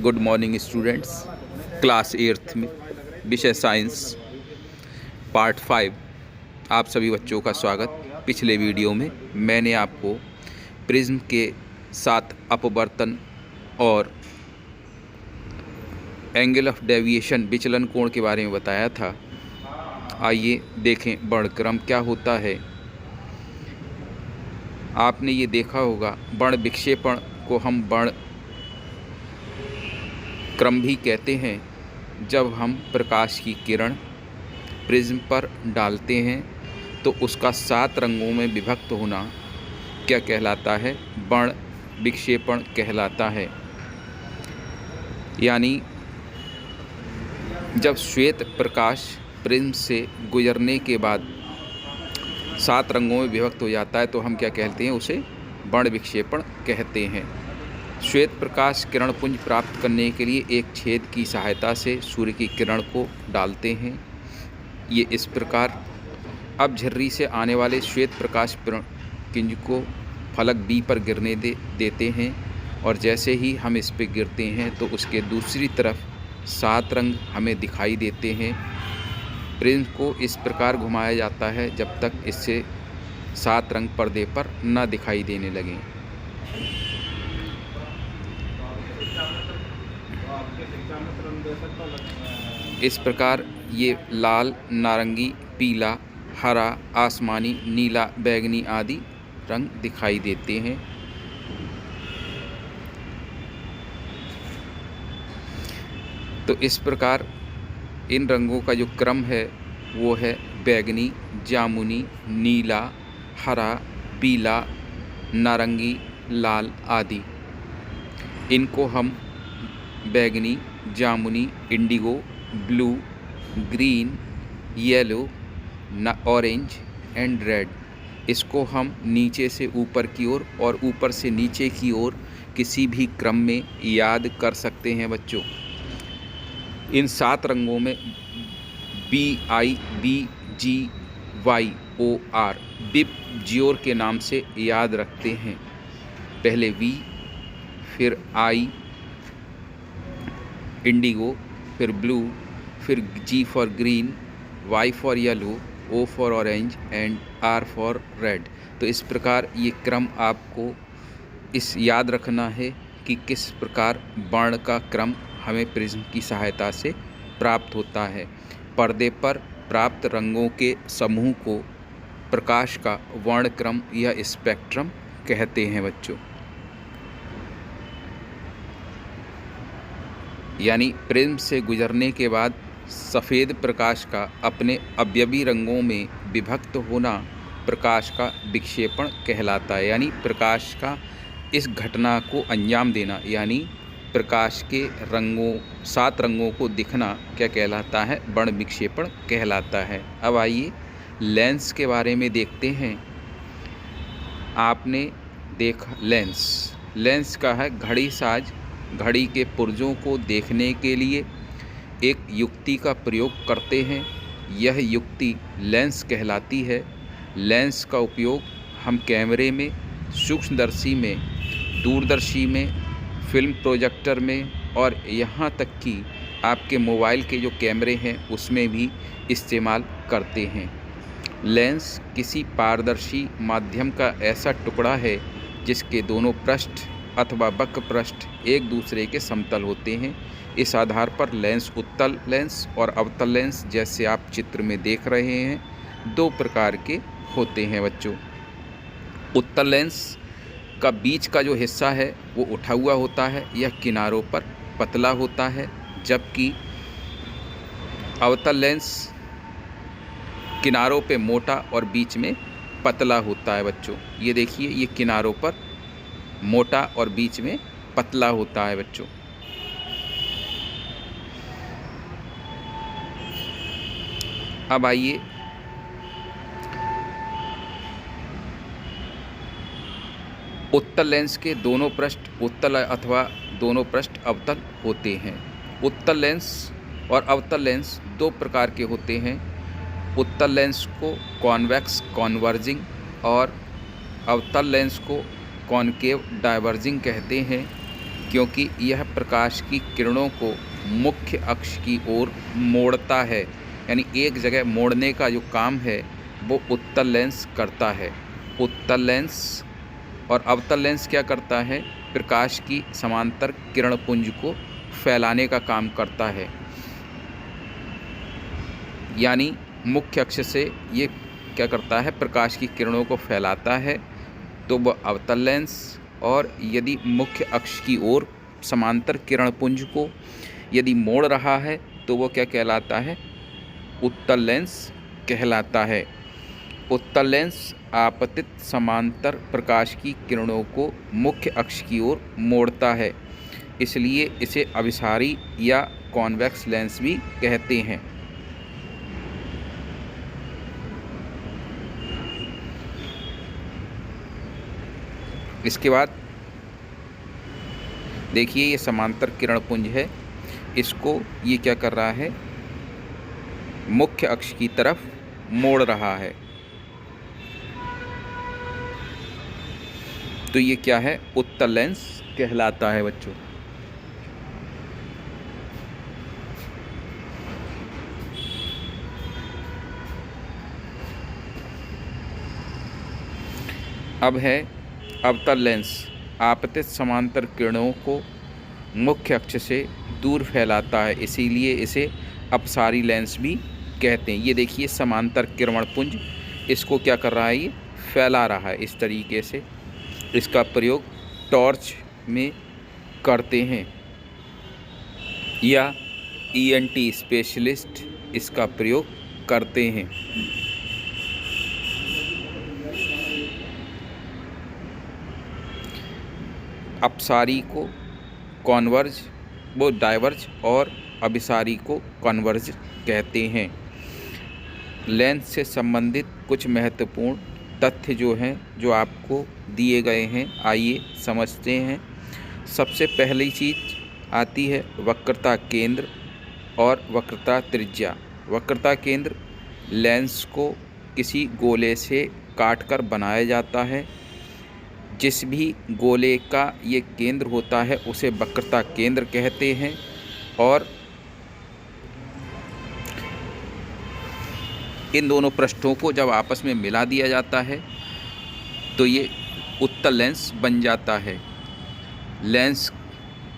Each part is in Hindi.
Good morning students. Class 8th में विषय साइंस पार्ट 5 आप सभी बच्चों का स्वागत। पिछले वीडियो में मैंने आपको प्रिज्म के 7 अपवर्तन और एंगल ऑफ डेविएशन विचलन कोण के बारे में बताया था। आइए देखें वर्णक्रम क्या होता है। आपने ये देखा होगा वर्ण विक्षेपण को हम वर्ण क्रम भी कहते हैं। जब हम प्रकाश की किरण प्रिज्म पर डालते हैं तो उसका 7 रंगों में विभक्त होना क्या कहलाता है? वर्ण विक्षेपण कहलाता है। यानी जब श्वेत प्रकाश प्रिज्म से गुजरने के बाद 7 रंगों में विभक्त हो जाता है तो हम क्या कहते हैं? उसे वर्ण विक्षेपण कहते हैं। श्वेत प्रकाश किरण पुंज प्राप्त करने के लिए एक छेद की सहायता से सूर्य की किरण को डालते हैं। ये इस प्रकार। अब झर्री से आने वाले श्वेत प्रकाश पुंज को फलक B पर गिरने देते हैं और जैसे ही हम इस पे गिरते हैं तो उसके दूसरी तरफ 7 रंग हमें दिखाई देते हैं। प्रिज्म को इस प्रकार घुमाया जाता है जब तक इससे 7 रंग पर्दे पर न दिखाई देने लगें। इस प्रकार ये लाल, नारंगी, पीला, हरा, आसमानी, नीला, बैंगनी आदि रंग दिखाई देते हैं। तो इस प्रकार इन रंगों का जो क्रम है वो है बैंगनी, जामुनी, नीला, हरा, पीला, नारंगी, लाल आदि। इनको हम बैंगनी, जामुनी, Indigo, blue, green, yellow, orange and red, इसको हम नीचे से ऊपर की ओर और ऊपर से नीचे की ओर किसी भी क्रम में याद कर सकते हैं बच्चों। इन 7 रंगों में BIBGYOR बिप जियोर के नाम से याद रखते हैं। पहले V, फिर I इंडिगो, फिर ब्लू, फिर G for green, Y for yellow, O for orange and R for red. तो इस प्रकार ये क्रम आपको इस याद रखना है कि किस प्रकार वर्ण का क्रम हमें प्रिज्म की सहायता से प्राप्त होता है। पर्दे पर प्राप्त रंगों के समूह को प्रकाश का वर्ण क्रम या स्पेक्ट्रम कहते हैं बच्चों। यानी प्रिज्म से गुजरने के बाद सफ़ेद प्रकाश का अपने अवयवी रंगों में विभक्त होना प्रकाश का विक्षेपण कहलाता है। यानी प्रकाश का इस घटना को अंजाम देना, यानी प्रकाश के रंगों 7 रंगों को दिखना क्या कहलाता है? वर्ण विक्षेपण कहलाता है। अब आइए लेंस के बारे में देखते हैं। आपने देखा लेंस का है घड़ी साज घड़ी के पुर्जों को देखने के लिए एक युक्ति का प्रयोग करते हैं। यह युक्ति लेंस कहलाती है। लेंस का उपयोग हम कैमरे में, सूक्ष्मदर्शी में, दूरदर्शी में, फिल्म प्रोजेक्टर में और यहाँ तक कि आपके मोबाइल के जो कैमरे हैं उसमें भी इस्तेमाल करते हैं। लेंस किसी पारदर्शी माध्यम का ऐसा टुकड़ा है जिसके दोनों पृष्ठ अथवा वक्र पृष्ठ एक दूसरे के समतल होते हैं। इस आधार पर लेंस उत्तल लेंस और अवतल लेंस, जैसे आप चित्र में देख रहे हैं, 2 प्रकार के होते हैं बच्चों। उत्तल लेंस का बीच का जो हिस्सा है वो उठा हुआ होता है, यह किनारों पर पतला होता है, जबकि अवतल लेंस किनारों पे मोटा और बीच में पतला होता है बच्चों। ये देखिए, ये किनारों पर मोटा और बीच में पतला होता है बच्चों। अब आइए उत्तल लेंस के दोनों पृष्ठ उत्तल अथवा दोनों पृष्ठ अवतल होते हैं। उत्तल लेंस और अवतल लेंस 2 प्रकार के होते हैं। उत्तल लेंस को कॉन्वेक्स कॉन्वर्जिंग और अवतल लेंस को कॉनकेव डाइवर्जिंग कहते हैं। क्योंकि यह प्रकाश की किरणों को मुख्य अक्ष की ओर मोड़ता है, यानी एक जगह मोड़ने का जो काम है वो उत्तल लेंस करता है। उत्तल लेंस और अवतल लेंस क्या करता है? प्रकाश की समांतर किरण पुंज को फैलाने का काम करता है, यानी मुख्य अक्ष से ये क्या करता है? प्रकाश की किरणों को फैलाता है, तो वह अवतल लेंस। और यदि मुख्य अक्ष की ओर समांतर किरण पुंज को यदि मोड़ रहा है तो वो क्या कहलाता है? उत्तल लेंस कहलाता है। उत्तल लेंस आपतित समांतर प्रकाश की किरणों को मुख्य अक्ष की ओर मोड़ता है, इसलिए इसे अभिसारी या कॉन्वेक्स लेंस भी कहते हैं। इसके बाद देखिए, ये समांतर किरण पुंज है, इसको ये क्या कर रहा है? मुख्य अक्ष की तरफ मोड़ रहा है। तो ये क्या है? उत्तल लेंस कहलाता है बच्चों। अब है अवतल लेंस। आपतित समांतर किरणों को मुख्य अक्ष से दूर फैलाता है, इसीलिए इसे अपसारी लेंस भी कहते हैं। ये देखिए, समांतर किरण पुंज इसको क्या कर रहा है? ये फैला रहा है इस तरीके से। इसका प्रयोग टॉर्च में करते हैं या ईएनटी स्पेशलिस्ट इसका प्रयोग करते हैं। अपसारी को कॉन्वर्ज, वो डाइवर्ज, और अभिसारी को कन्वर्ज कहते हैं। लेंस से संबंधित कुछ महत्वपूर्ण तथ्य जो हैं, जो आपको दिए गए हैं, आइए समझते हैं। सबसे पहली चीज़ आती है वक्रता केंद्र और वक्रता त्रिज्या। वक्रता केंद्र लेंस को किसी गोले से काटकर बनाया जाता है। जिस भी गोले का ये केंद्र होता है उसे वक्रता केंद्र कहते हैं, और इन दोनों पृष्ठों को जब आपस में मिला दिया जाता है तो ये उत्तल लेंस बन जाता है। लेंस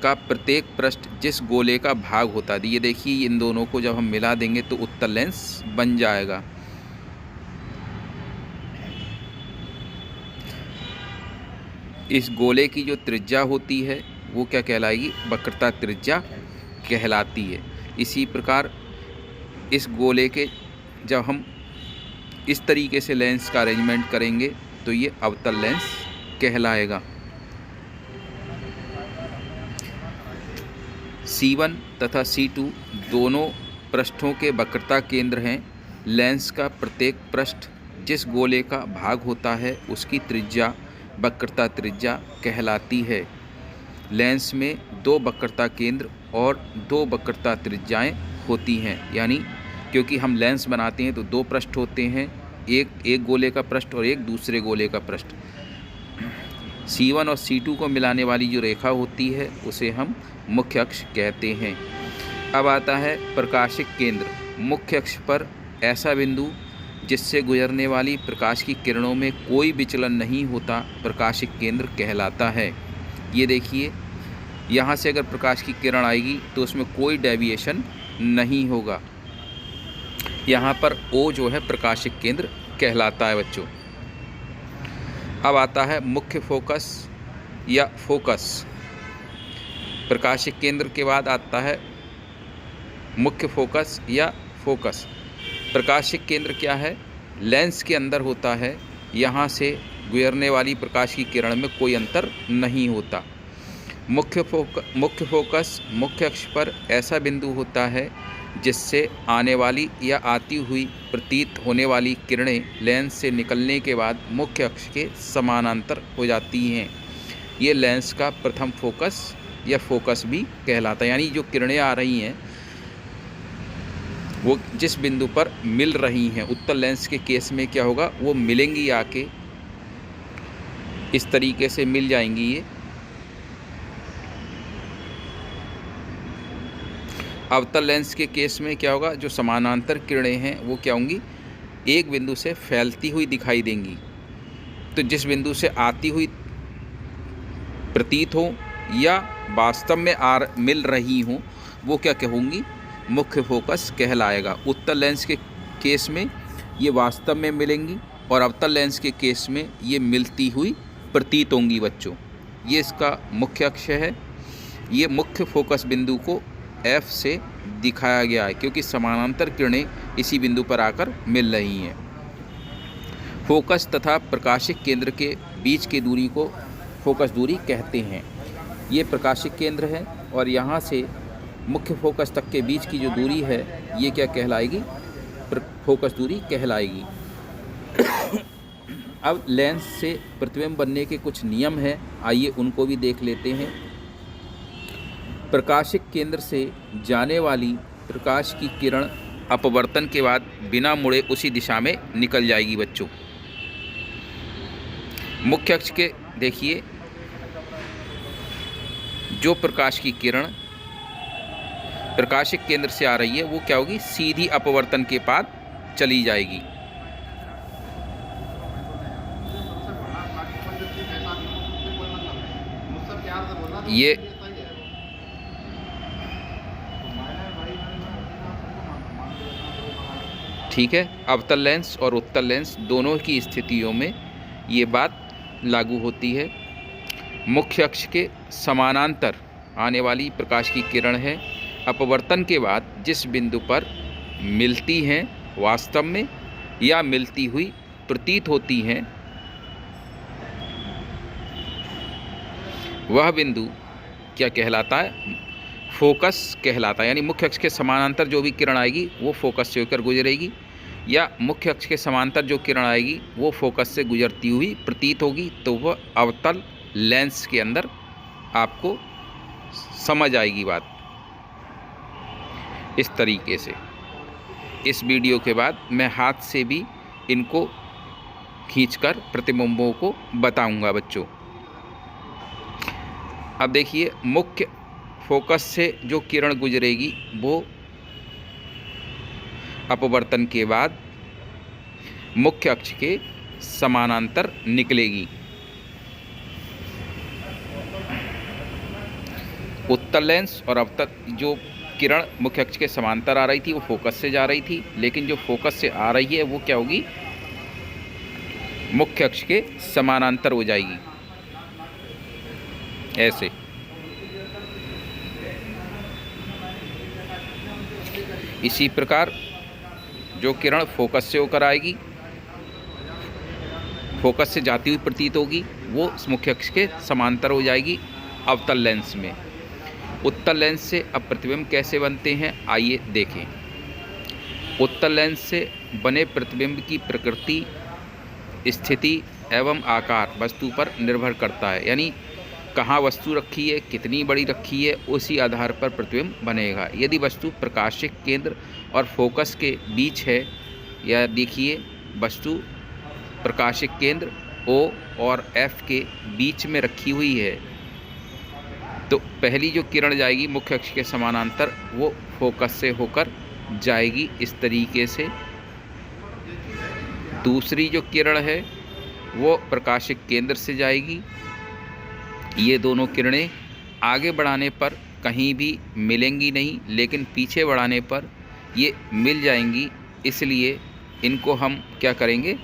का प्रत्येक पृष्ठ जिस गोले का भाग होता है, ये देखिए, इन दोनों को जब हम मिला देंगे तो उत्तल लेंस बन जाएगा। इस गोले की जो त्रिज्या होती है वो क्या कहलाएगी? वक्रता त्रिज्या कहलाती है। इसी प्रकार इस गोले के जब हम इस तरीके से लेंस का अरेंजमेंट करेंगे तो ये अवतल लेंस कहलाएगा। C1 तथा C2 दोनों पृष्ठों के वक्रता केंद्र हैं। लेंस का प्रत्येक पृष्ठ जिस गोले का भाग होता है उसकी त्रिज्या वक्रता त्रिज्या कहलाती है। लेंस में दो वक्रता केंद्र और दो वक्रता त्रिज्याएं होती हैं, यानी क्योंकि हम लेंस बनाते हैं तो दो पृष्ठ होते हैं, एक गोले का पृष्ठ और एक दूसरे गोले का पृष्ठ। C1 और C2 को मिलाने वाली जो रेखा होती है उसे हम मुख्य अक्ष कहते हैं। अब आता है प्रकाशिक केंद्र। मुख्य अक्ष पर ऐसा बिंदु जिससे गुजरने वाली प्रकाश की किरणों में कोई विचलन नहीं होता प्रकाशिक केंद्र कहलाता है। ये देखिए, यहाँ से अगर प्रकाश की किरण आएगी तो उसमें कोई डेविएशन नहीं होगा। यहाँ पर O जो है प्रकाशिक केंद्र कहलाता है बच्चों। अब आता है मुख्य फोकस या फोकस। प्रकाशिक केंद्र के बाद आता है मुख्य फोकस या फोकस। प्रकाशिक केंद्र क्या है? लेंस के अंदर होता है, यहाँ से गुजरने वाली प्रकाश की किरण में कोई अंतर नहीं होता। मुख्य फोकस मुख्य अक्ष पर ऐसा बिंदु होता है जिससे आने वाली या आती हुई प्रतीत होने वाली किरणें लेंस से निकलने के बाद मुख्य अक्ष के समानांतर हो जाती हैं। ये लेंस का प्रथम फोकस या फोकस भी कहलाता है, यानी जो किरणें आ रही हैं वो जिस बिंदु पर मिल रही हैं। उत्तल लेंस के केस में क्या होगा? वो मिलेंगी, आके इस तरीके से मिल जाएंगी ये, अवतल लेंस के केस में क्या होगा, जो समानांतर किरणें हैं वो क्या होंगी, एक बिंदु से फैलती हुई दिखाई देंगी। तो जिस बिंदु से आती हुई प्रतीत हो या वास्तव में मिल रही हों, वो क्या कहूँगी, मुख्य फोकस कहलाएगा। उत्तल लेंस के केस में ये वास्तव में मिलेंगी और अवतल लेंस के केस में ये मिलती हुई प्रतीत होंगी बच्चों। ये इसका मुख्य अक्ष है। ये मुख्य फोकस बिंदु को F से दिखाया गया है क्योंकि समानांतर किरणें इसी बिंदु पर आकर मिल रही हैं। फोकस तथा प्रकाशिक केंद्र के बीच की दूरी को फोकस दूरी कहते हैं। ये प्रकाशिक केंद्र है और यहाँ से मुख्य फोकस तक के बीच की जो दूरी है ये क्या कहलाएगी, फोकस दूरी कहलाएगी। अब लेंस से प्रतिबिंब बनने के कुछ नियम हैं, आइए उनको भी देख लेते हैं। प्रकाशिक केंद्र से जाने वाली प्रकाश की किरण अपवर्तन के बाद बिना मुड़े उसी दिशा में निकल जाएगी बच्चों। मुख्य अक्ष के देखिए, जो प्रकाश की किरण प्रकाशिक केंद्र से आ रही है वो क्या होगी, सीधी अपवर्तन के बाद चली जाएगी। ये ठीक है। अवतल लेंस और उत्तल लेंस दोनों की स्थितियों में ये बात लागू होती है। मुख्य अक्ष के समानांतर आने वाली प्रकाश की किरण है, अपवर्तन के बाद जिस बिंदु पर मिलती हैं वास्तव में या मिलती हुई प्रतीत होती हैं, वह बिंदु क्या कहलाता है, फोकस कहलाता है। यानी मुख्य अक्ष के समानांतर जो भी किरण आएगी वो फोकस से होकर गुजरेगी, या मुख्य अक्ष के समांतर जो किरण आएगी वो फोकस से गुजरती हुई प्रतीत होगी, तो वह अवतल लेंस के अंदर आपको समझ आएगी बात। इस तरीके से इस वीडियो के बाद मैं हाथ से भी इनको खींचकर प्रतिबिंबों को बताऊंगा बच्चों। अब देखिए, मुख्य फोकस से जो किरण गुजरेगी वो अपवर्तन के बाद मुख्य अक्ष के समानांतर निकलेगी। उत्तल लेंस और अवतल जो किरण मुख्य अक्ष के समांतर आ रही थी वो फोकस से जा रही थी, लेकिन जो फोकस से आ रही है वो क्या होगी, मुख्य अक्ष के समानांतर हो जाएगी। ऐसे इसी प्रकार जो किरण फोकस से होकर आएगी, फोकस से जाती हुई प्रतीत होगी, वो मुख्य अक्ष के समांतर हो जाएगी अवतल लेंस में। उत्तल लेंस से अब प्रतिबिंब कैसे बनते हैं आइए देखें। उत्तल लेंस से बने प्रतिबिंब की प्रकृति, स्थिति एवं आकार वस्तु पर निर्भर करता है। यानी कहाँ वस्तु रखी है, कितनी बड़ी रखी है, उसी आधार पर प्रतिबिंब बनेगा। यदि वस्तु प्रकाशिक केंद्र और फोकस के बीच है, या देखिए वस्तु प्रकाशिक केंद्र O और F के बीच में रखी हुई है, तो पहली जो किरण जाएगी मुख्य अक्ष के समानांतर वो फोकस से होकर जाएगी इस तरीके से। दूसरी जो किरण है वो प्रकाशिक केंद्र से जाएगी। ये दोनों किरणें आगे बढ़ाने पर कहीं भी मिलेंगी नहीं, लेकिन पीछे बढ़ाने पर ये मिल जाएंगी, इसलिए इनको हम क्या करेंगे,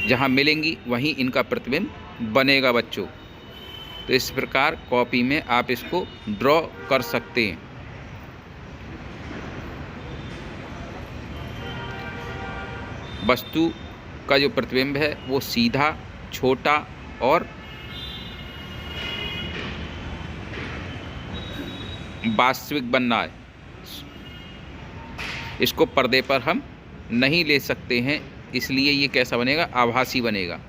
जहाँ मिलेंगी वहीं इनका प्रतिबिंब बनेगा बच्चों। तो इस प्रकार कॉपी में आप इसको ड्रॉ कर सकते हैं। वस्तु का जो प्रतिबिंब है वो सीधा, छोटा और वास्तविक बनना है। इसको पर्दे पर हम नहीं ले सकते हैं, इसलिए ये कैसा बनेगा, आभासी बनेगा।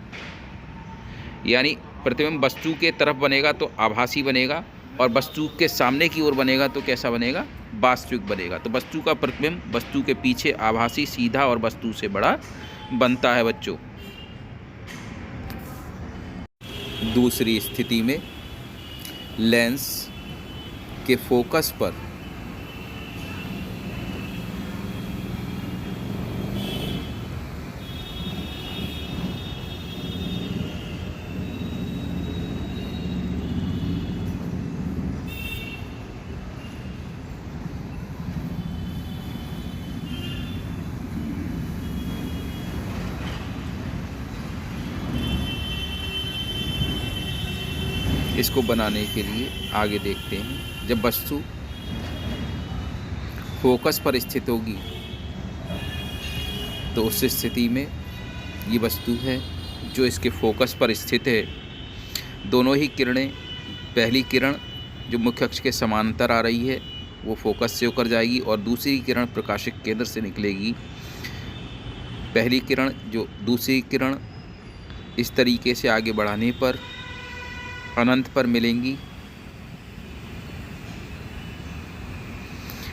यानी प्रतिबिंब वस्तु के तरफ बनेगा तो आभासी बनेगा, और वस्तु के सामने की ओर बनेगा तो कैसा बनेगा, वास्तविक बनेगा। तो वस्तु का प्रतिबिंब वस्तु के पीछे आभासी, सीधा और वस्तु से बड़ा बनता है बच्चों। दूसरी स्थिति में लेंस के फोकस पर इसको बनाने के लिए आगे देखते हैं। जब वस्तु फोकस पर स्थित होगी तो उस स्थिति में ये वस्तु है जो इसके फोकस पर स्थित है। दोनों ही किरणें, पहली किरण जो मुख्य अक्ष के समांतर आ रही है वो फोकस से होकर जाएगी और दूसरी किरण प्रकाशिक केंद्र से निकलेगी। पहली किरण जो दूसरी किरण इस तरीके से आगे बढ़ाने पर अनंत पर मिलेंगी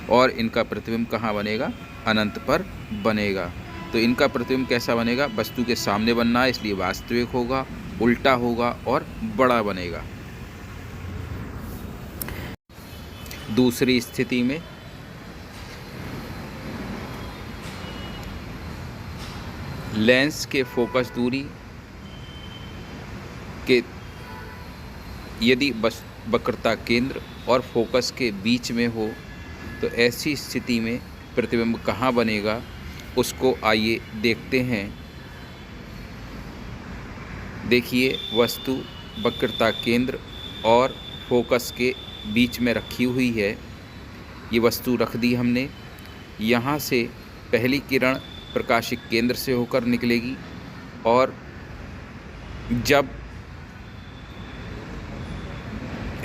और इनका प्रतिबिंब कहाँ बनेगा? अनंत पर बनेगा। तो इनका प्रतिबिंब कैसा बनेगा? वस्तु के सामने बनना है, इसलिए वास्तविक होगा, उल्टा होगा और बड़ा बनेगा। दूसरी स्थिति में लेंस के फोकस दूरी के यदि वक्रता केंद्र और फोकस के बीच में हो तो ऐसी स्थिति में प्रतिबिंब कहाँ बनेगा उसको आइए देखते हैं। देखिए, वस्तु वक्रता केंद्र और फोकस के बीच में रखी हुई है। ये वस्तु रख दी हमने। यहाँ से पहली किरण प्रकाशिक केंद्र से होकर निकलेगी और जब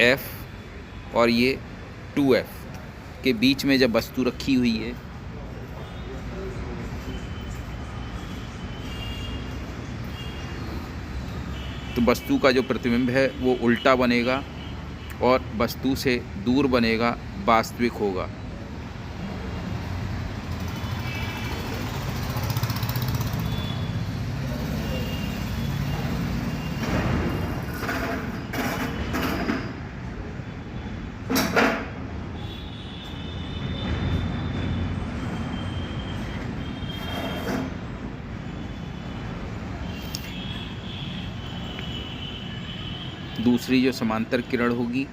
F और ये 2F के बीच में जब वस्तु रखी हुई है तो वस्तु का जो प्रतिबिंब है वो उल्टा बनेगा और वस्तु से दूर बनेगा, वास्तविक होगा। दूसरी जो समांतर किरण होगी,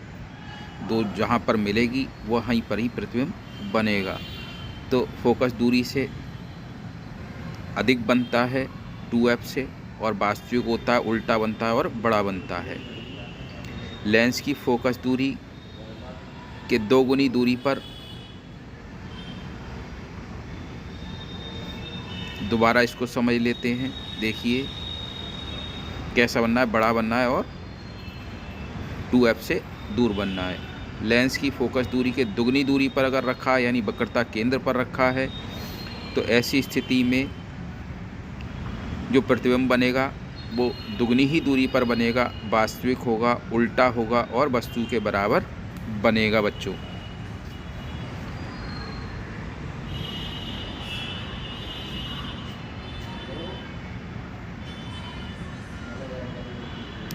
दो जहाँ पर मिलेगी वहीं पर ही प्रतिबिंब बनेगा। तो फोकस दूरी से अधिक बनता है 2F से और वास्तविक होता है, उल्टा बनता है और बड़ा बनता है। लेंस की फोकस दूरी के 2 गुनी दूरी पर दोबारा इसको समझ लेते हैं। देखिए कैसा बनना है, बड़ा बनना है और 2F से दूर बनना है। लेंस की फोकस दूरी के दुगनी दूरी पर अगर रखा है यानी वक्रता केंद्र पर रखा है तो ऐसी स्थिति में जो प्रतिबिंब बनेगा वो दुगनी ही दूरी पर बनेगा, वास्तविक होगा, उल्टा होगा और वस्तु के बराबर बनेगा। बच्चों,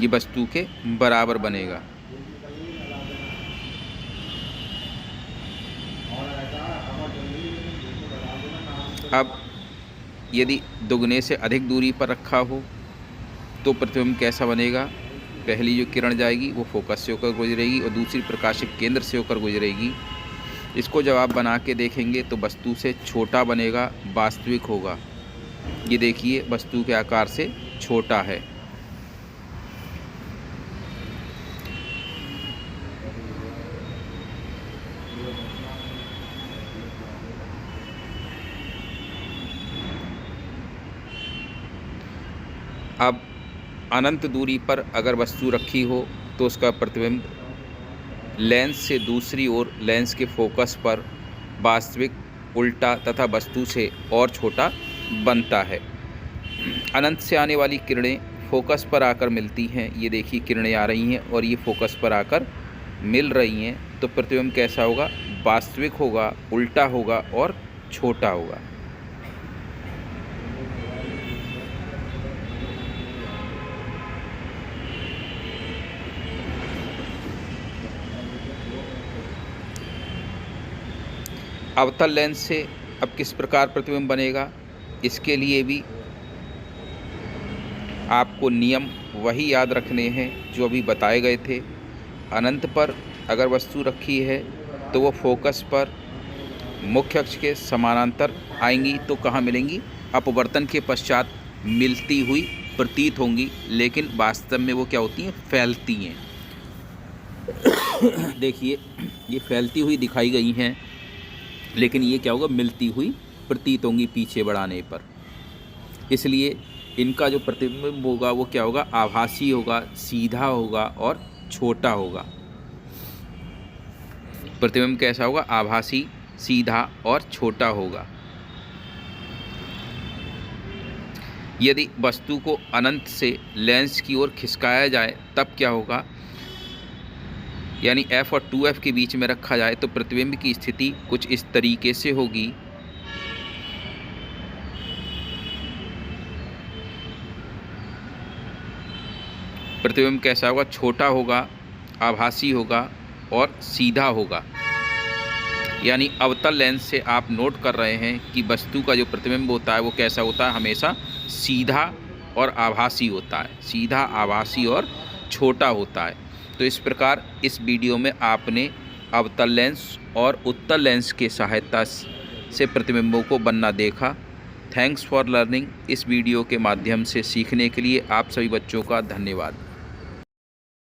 ये वस्तु के बराबर बनेगा। अब यदि दुगने से अधिक दूरी पर रखा हो तो प्रतिबिंब कैसा बनेगा? पहली जो किरण जाएगी वो फोकस से होकर गुजरेगी और दूसरी प्रकाशिक केंद्र से होकर गुजरेगी। इसको जब आप बना के देखेंगे तो वस्तु से छोटा बनेगा, वास्तविक होगा। ये देखिए वस्तु के आकार से छोटा है। अब अनंत दूरी पर अगर वस्तु रखी हो तो उसका प्रतिबिंब लेंस से दूसरी ओर लेंस के फोकस पर वास्तविक, उल्टा तथा वस्तु से और छोटा बनता है। अनंत से आने वाली किरणें फोकस पर आकर मिलती हैं। ये देखिए किरणें आ रही हैं और ये फोकस पर आकर मिल रही हैं, तो प्रतिबिंब कैसा होगा? वास्तविक होगा, उल्टा होगा और छोटा होगा। अवतल लेंस से अब किस प्रकार प्रतिबिंब बनेगा, इसके लिए भी आपको नियम वही याद रखने हैं जो अभी बताए गए थे। अनंत पर अगर वस्तु रखी है तो वो फोकस पर मुख्य अक्ष के समानांतर आएंगी तो कहाँ मिलेंगी, अपवर्तन के पश्चात मिलती हुई प्रतीत होंगी, लेकिन वास्तव में वो क्या होती हैं, फैलती हैं। देखिए ये फैलती हुई दिखाई गई हैं, लेकिन ये क्या होगा, मिलती हुई प्रतीत होंगी पीछे बढ़ाने पर। इसलिए इनका जो प्रतिबिंब होगा वो क्या होगा, आभासी होगा, सीधा होगा और छोटा होगा। प्रतिबिंब कैसा होगा, आभासी, सीधा और छोटा होगा। यदि वस्तु को अनंत से लेंस की ओर खिसकाया जाए तब क्या होगा, यानी f और 2f के बीच में रखा जाए तो प्रतिबिंब की स्थिति कुछ इस तरीके से होगी। प्रतिबिंब कैसा होगा, छोटा होगा, आभासी होगा और सीधा होगा। यानी अवतल लेंस से आप नोट कर रहे हैं कि वस्तु का जो प्रतिबिंब होता है वो कैसा होता है, हमेशा सीधा और आभासी होता है, सीधा, आभासी और छोटा होता है। तो इस प्रकार इस वीडियो में आपने अवतल लेंस और उत्तल लेंस के सहायता से प्रतिबिंबों को बनना देखा। Thanks for learning. इस वीडियो के माध्यम से सीखने के लिए आप सभी बच्चों का धन्यवाद।